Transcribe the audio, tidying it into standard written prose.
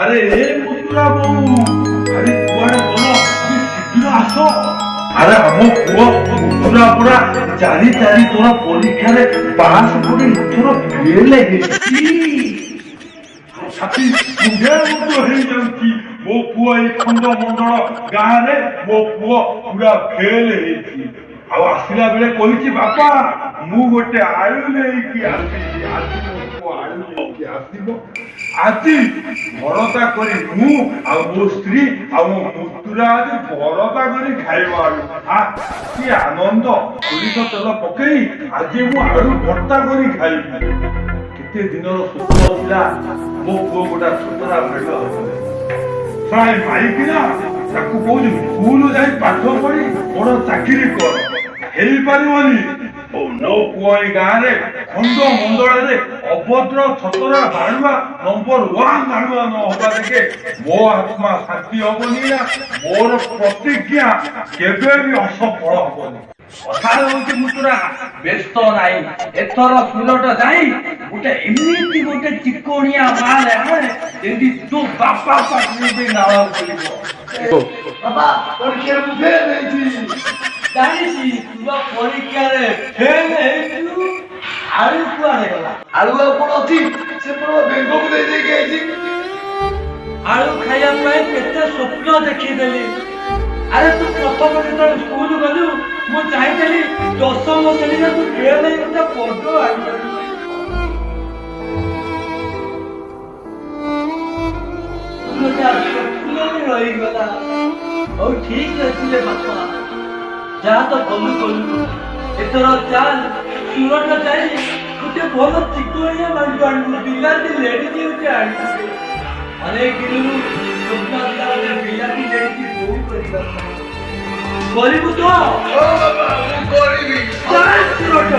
अरे पुतुरा बहु अरे कुआड़े बोलो शीघ्र आस अरे हम पुआ पुतुरा पूरा चारी चारी तोरा परीक्षा रे पास करे इथरो फेल हेची छाती मुझे मुझे हे जाउची मो पुआ ए खंड मंडल गाँ रे मो पुआ पूरा फेल हेची आ आसिला बेले कहिची बापा मु गोटे आलू लेकी आसी आसी मो आलू लेकी आसीबो आजी भरता करी मु आ मो स्त्री आ मो पुतुरा आजी भरता करी खाइबा आलू आ कि आनंद पुलिस तेल पकई आजी मु आलू भरता करी खाइबी केते दिनर सुतला पिला मो पुओ गोटा सुतरा भेड़ साई माइकिना ताकू कहू स्कूल जाई पाठ पढ़ी बड़ चाकरी कर हेई पारिबनी ओ नो पुआई गाँ रे खंड मंडल रे अभद्र छतरा भाड़ुआ नंबर 1 भाड़ुआ न होगा देखे मो आत्मा शांति हबनी ना मोर प्रतिज्ञा केबे भी असफल हबनी कथा होची मुतुरा व्यस्त नाही एथर सुलट जाई गोटे एमिति गोटे चिकोणिया माल है जेंती तो बापा पाटनी भी नावा बोलिबो बाबा परीक्षा मुझे देची जानिसी तुवा परीक्षा रे फेल हेतु आलू कुआरे गला आलू कोन अछि से पर बेंगो को दे के आइछि आलू खाया पाए केते स्वप्न देखि देली अरे तू प्रथम दिन स्कूल गलु मु चाहतली 10th श्रेणी रे तू फेल हे गोटे पढो आलू मुझे स्वप्न में रही गला और ठीक रहती बापा जा तो गलु गलु एतरा चाल सुरट जाई गोटे भल चिकोणिया मांडू आंडू बिलाती लेडी जी उठे आंडू अनेक दिनू स्वप्न आले बिलाती लेडी जी बहु करिबा करिबु तो ओ बाबा मु करिबी चाल सुरट